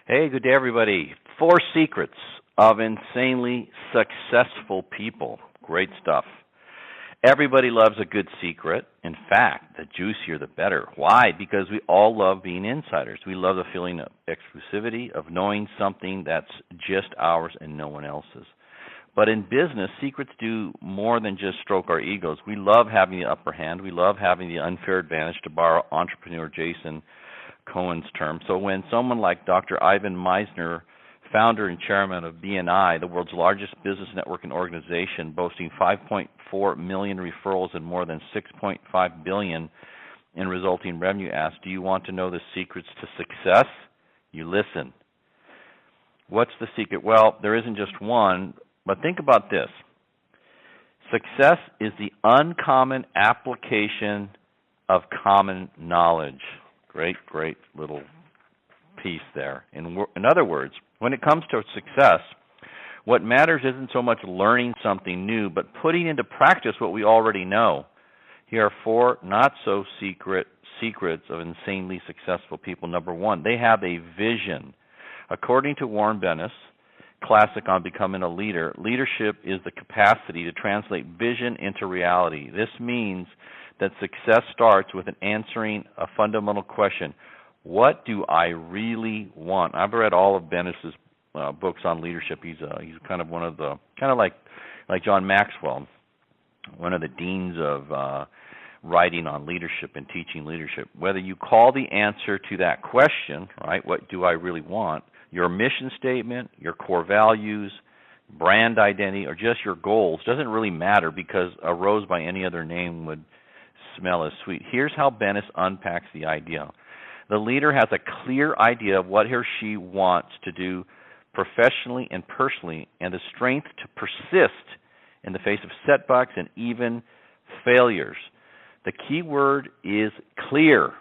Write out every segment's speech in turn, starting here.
Hey, good day, everybody. 4 secrets of insanely successful people. Great stuff. Everybody loves a good secret. In fact, the juicier the better. Why? Because we all love being insiders. We love the feeling of exclusivity, of knowing something that's just ours and no one else's. But in business, secrets do more than just stroke our egos. We love having the upper hand. We love having the unfair advantage, to borrow entrepreneur Jason Cohen's term. So when someone like Dr. Ivan Misner, founder and chairman of BNI, the world's largest business networking organization, boasting 5.4 million referrals and more than 6.5 billion in resulting revenue, asks, do you want to know the secrets to success? You listen. What's the secret? Well, there isn't just one, but think about this. Success is the uncommon application of common knowledge. Great little piece there. In other words, when it comes to success, what matters isn't so much learning something new, but putting into practice what we already know. Here are 4 not-so-secrets of insanely successful people. Number 1, they have a vision. According to Warren Bennis, classic on becoming a leader, leadership is the capacity to translate vision into reality. This means that success starts with answering a fundamental question: what do I really want? I've read all of Bennis's books on leadership. He's kind of one of the like John Maxwell, one of the deans of writing on leadership and teaching leadership. Whether you call the answer to that question, right, what do I really want, your mission statement, your core values, brand identity, or just your goals, doesn't really matter, because a rose by any other name would smell as sweet. Here's how Bennis unpacks the idea. The leader has a clear idea of what he or she wants to do professionally and personally, and the strength to persist in the face of setbacks and even failures. The key word is clear,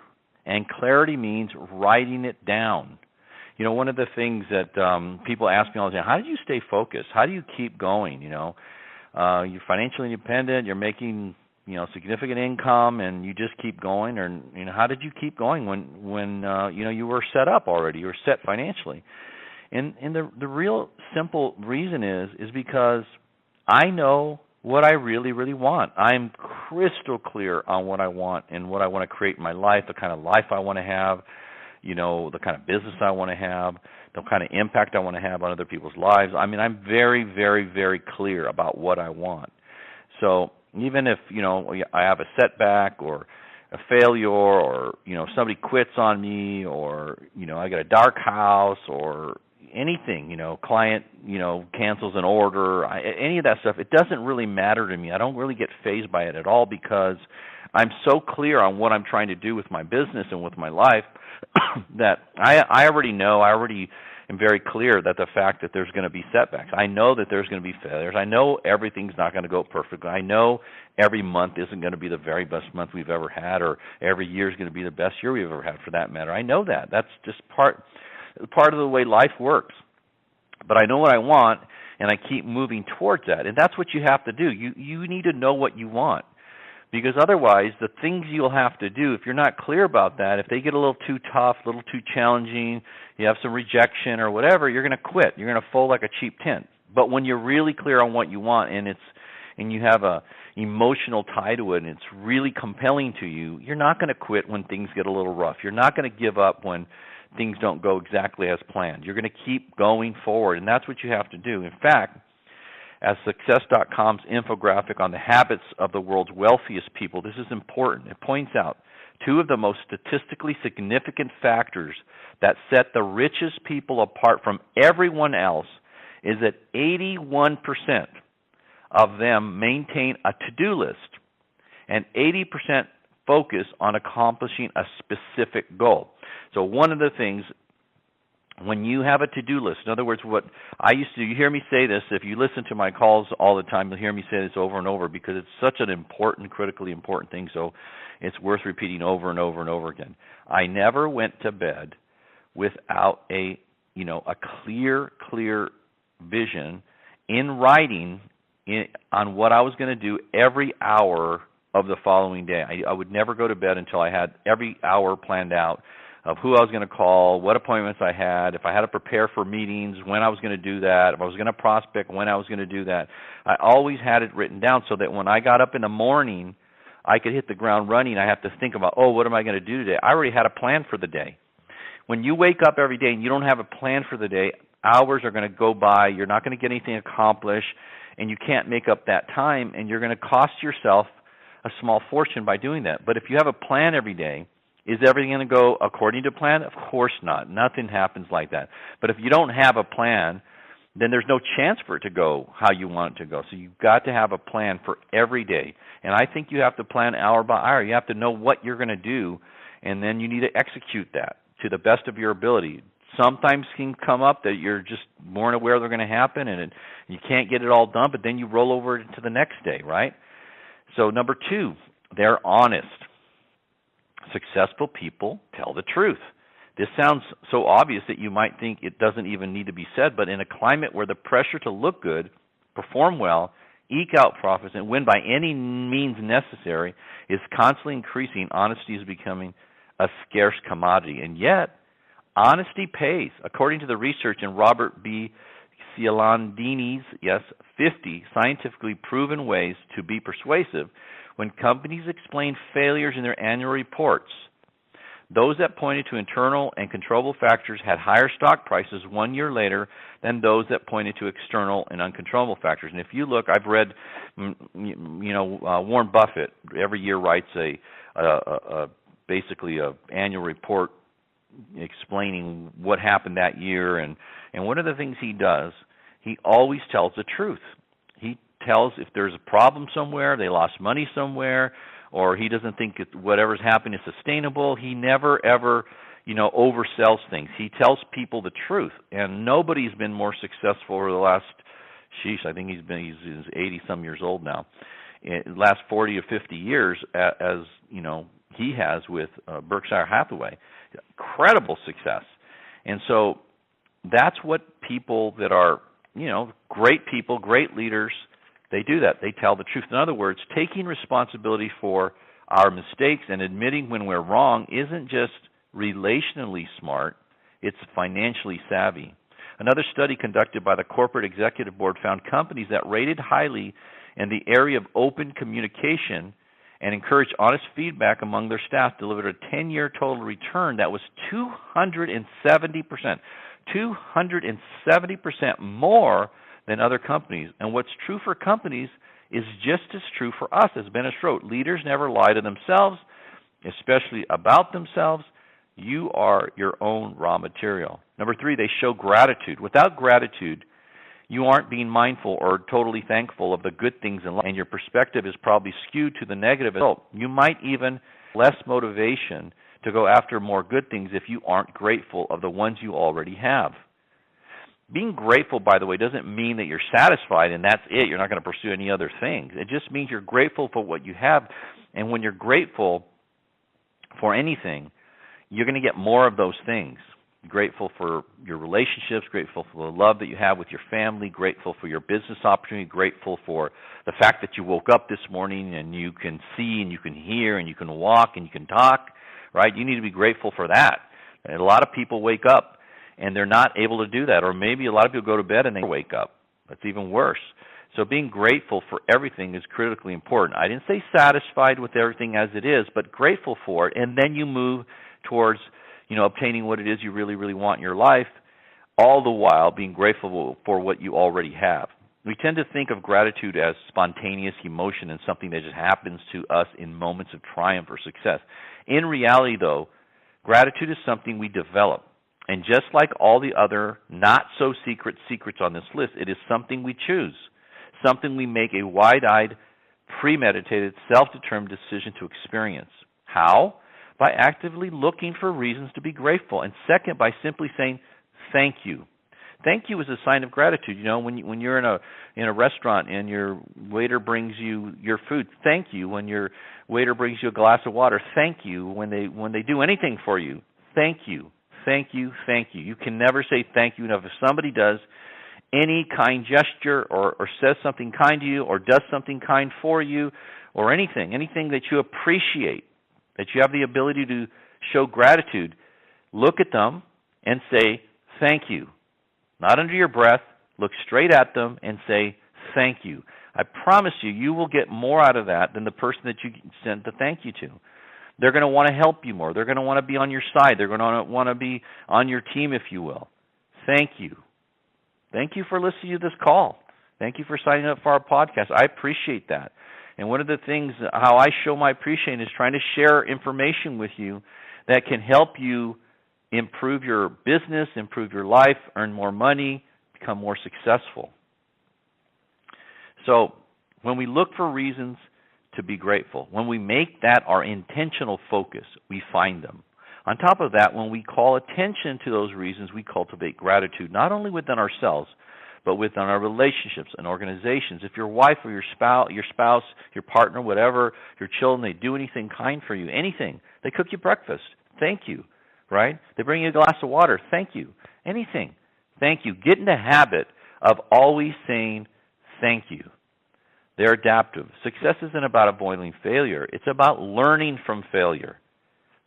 and clarity means writing it down. You know, one of the things that people ask me all the time, how do you stay focused? How do you keep going? You're financially independent, you're making significant income, and you just keep going. Or how did you keep going when you were set up already? You were set financially. And the real simple reason is because I know what I really, really want. I'm crystal clear on what I want and what I want to create in my life, the kind of life I want to have, the kind of business I want to have, the kind of impact I want to have on other people's lives. I mean, I'm very, very, very clear about what I want. So even if, I have a setback or a failure, or, somebody quits on me, or, I get a dark house, or anything, client, cancels an order, any of that stuff, it doesn't really matter to me. I don't really get fazed by it at all, because I'm so clear on what I'm trying to do with my business and with my life that I already know, I already am very clear that the fact that there's going to be setbacks. I know that there's going to be failures. I know everything's not going to go perfectly. I know every month isn't going to be the very best month we've ever had, or every year is going to be the best year we've ever had, for that matter. I know that. That's just part of the way life works. But I know what I want, and I keep moving towards that. And that's what you have to do. You need to know what you want. Because otherwise, the things you'll have to do, if you're not clear about that, if they get a little too tough, a little too challenging, you have some rejection or whatever, you're going to quit. You're going to fold like a cheap tent. But when you're really clear on what you want, and you have a emotional tie to it, and it's really compelling to you, you're not going to quit when things get a little rough. You're not going to give up when things don't go exactly as planned. You're going to keep going forward, and that's what you have to do. In fact, as Success.com's infographic on the habits of the world's wealthiest people, this is important. It points out 2 of the most statistically significant factors that set the richest people apart from everyone else is that 81% of them maintain a to-do list, and 80% focus on accomplishing a specific goal. So one of the things, when you have a to-do list, in other words, what I used to do, you hear me say this, if you listen to my calls all the time, you'll hear me say this over and over, because it's such an important, critically important thing, so it's worth repeating over and over and over again. I never went to bed without a clear vision in writing on what I was going to do every hour of the following day. I would never go to bed until I had every hour planned out of who I was going to call, what appointments I had, if I had to prepare for meetings, when I was going to do that, if I was going to prospect, when I was going to do that. I always had it written down so that when I got up in the morning, I could hit the ground running. I have to think about, what am I going to do today? I already had a plan for the day. When you wake up every day and you don't have a plan for the day, hours are going to go by, you're not going to get anything accomplished, and you can't make up that time, and you're going to cost yourself a small fortune by doing that. But if you have a plan every day, is everything going to go according to plan? Of course not. Nothing happens like that. But if you don't have a plan, then there's no chance for it to go how you want it to go. So you've got to have a plan for every day. And I think you have to plan hour by hour. You have to know what you're going to do, and then you need to execute that to the best of your ability. Sometimes things come up that you're just more aware they're going to happen, and you can't get it all done, but then you roll over to the next day, right? So number 2, they're honest. Successful people tell the truth. This sounds so obvious that you might think it doesn't even need to be said, but in a climate where the pressure to look good, perform well, eke out profits, and win by any means necessary is constantly increasing, honesty is becoming a scarce commodity. And yet, honesty pays. According to the research in Robert B. Cialdini's 50 scientifically proven ways to be persuasive, when companies explain failures in their annual reports, those that pointed to internal and controllable factors had higher stock prices 1 year later than those that pointed to external and uncontrollable factors. And if you look, I've read, Warren Buffett every year writes basically a annual report explaining what happened that year, and one of the things he does, he always tells the truth. He tells if there's a problem somewhere, they lost money somewhere, or he doesn't think whatever's happened is sustainable. He never ever, oversells things. He tells people the truth, and nobody's been more successful over the last, I think he's 80 some years old now. In the last 40 or 50 years, as he has with Berkshire Hathaway. Incredible success. And so that's what people that are, great people, great leaders, they do that. They tell the truth. In other words, taking responsibility for our mistakes and admitting when we're wrong isn't just relationally smart, it's financially savvy. Another study conducted by the Corporate Executive Board found companies that rated highly in the area of open communication and encouraged honest feedback among their staff delivered a 10-year total return that was 270%, 270% more than other companies. And what's true for companies is just as true for us, as Dennis wrote. Leaders never lie to themselves, especially about themselves. You are your own raw material. Number 3, they show gratitude. Without gratitude, you aren't being mindful or totally thankful of the good things in life, and your perspective is probably skewed to the negative result. You might even less motivation to go after more good things if you aren't grateful of the ones you already have. Being grateful, by the way, doesn't mean that you're satisfied and that's it. You're not going to pursue any other things. It just means you're grateful for what you have, and when you're grateful for anything, you're going to get more of those things. Grateful for your relationships, grateful for the love that you have with your family, grateful for your business opportunity, grateful for the fact that you woke up this morning and you can see and you can hear and you can walk and you can talk, right? You need to be grateful for that. And a lot of people wake up and they're not able to do that, or maybe a lot of people go to bed and they wake up. That's even worse. So being grateful for everything is critically important. I didn't say satisfied with everything as it is, but grateful for it, and then you move towards obtaining what it is you really, really want in your life, all the while being grateful for what you already have. We tend to think of gratitude as spontaneous emotion and something that just happens to us in moments of triumph or success. In reality, though, gratitude is something we develop. And just like all the other not-so-secret secrets on this list, it is something we choose, something we make a wide-eyed, premeditated, self-determined decision to experience. How? By actively looking for reasons to be grateful. And second, by simply saying, thank you. Thank you is a sign of gratitude. When you're in a restaurant and your waiter brings you your food, thank you. When your waiter brings you a glass of water, thank you. When they do anything for you, thank you. Thank you, thank you. You can never say thank you enough. If somebody does any kind gesture or says something kind to you or does something kind for you or anything that you appreciate, that you have the ability to show gratitude, Look at them and say, thank you. Not under your breath. Look straight at them and say, thank you. I promise you, you will get more out of that than the person that you sent the thank you to. They're going to want to help you more. They're going to want to be on your side. They're going to want to be on your team, if you will. Thank you. Thank you for listening to this call. Thank you for signing up for our podcast. I appreciate that. And one of the things, how I show my appreciation is trying to share information with you that can help you improve your business, improve your life, earn more money, become more successful. So when we look for reasons to be grateful, when we make that our intentional focus, we find them. On top of that, when we call attention to those reasons, we cultivate gratitude, not only within ourselves, but within our relationships and organizations. If your wife or your spouse, your partner, whatever, your children, they do anything kind for you, anything, they cook you breakfast, thank you, right? They bring you a glass of water, thank you, anything, thank you. Get in the habit of always saying thank you. They're adaptive. Success isn't about avoiding failure. It's about learning from failure.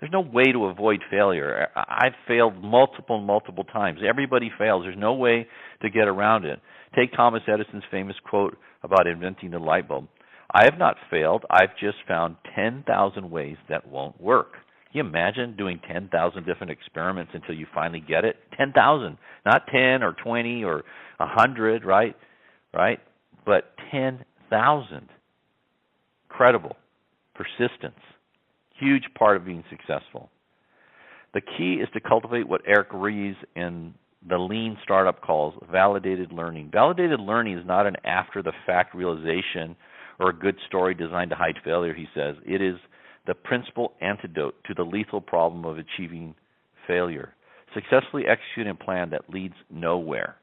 There's no way to avoid failure. I've failed multiple times. Everybody fails. There's no way to get around it. Take Thomas Edison's famous quote about inventing the light bulb. I have not failed. I've just found 10,000 ways that won't work. Can you imagine doing 10,000 different experiments until you finally get it? 10,000, not 10 or 20 or 100, right? Right? But 10,000. Incredible. Persistence. Huge part of being successful. The key is to cultivate what Eric Ries in the Lean Startup calls validated learning. Validated learning is not an after-the-fact realization or a good story designed to hide failure, he says. It is the principal antidote to the lethal problem of achieving failure. Successfully executing a plan that leads nowhere.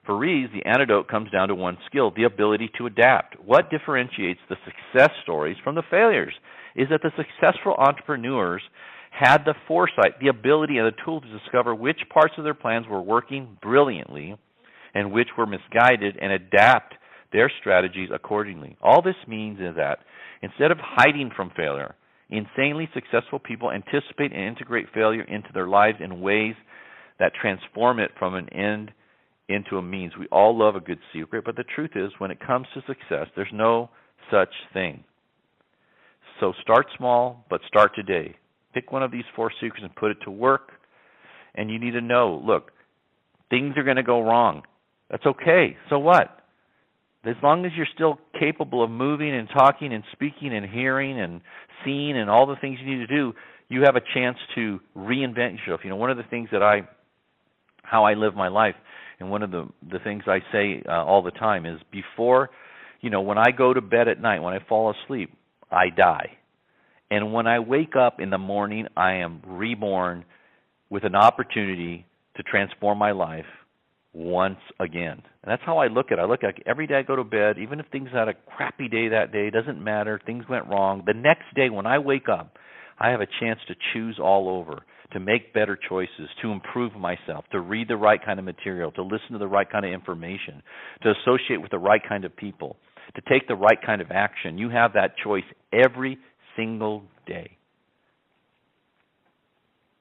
For Ries, the antidote comes down to one skill, the ability to adapt. What differentiates the success stories from the failures is that the successful entrepreneurs had the foresight, the ability, and the tool to discover which parts of their plans were working brilliantly and which were misguided and adapt their strategies accordingly. All this means is that instead of hiding from failure, insanely successful people anticipate and integrate failure into their lives in ways that transform it from an end into a means. We all love a good secret, but the truth is when it comes to success, there's no such thing. So start small, but start today. Pick one of these 4 secrets and put it to work. And you need to know, look, things are going to go wrong. That's okay. So what? As long as you're still capable of moving and talking and speaking and hearing and seeing and all the things you need to do, you have a chance to reinvent yourself. You know, one of the things that how I live my life, and one of the things I say all the time is before, when I go to bed at night, when I fall asleep, I die. And when I wake up in the morning, I am reborn with an opportunity to transform my life once again. And that's how I look at it. I look at it every day I go to bed, even if things had a crappy day that day, doesn't matter, things went wrong. The next day when I wake up, I have a chance to choose all over, to make better choices, to improve myself, to read the right kind of material, to listen to the right kind of information, to associate with the right kind of people, to take the right kind of action. You have that choice every single day.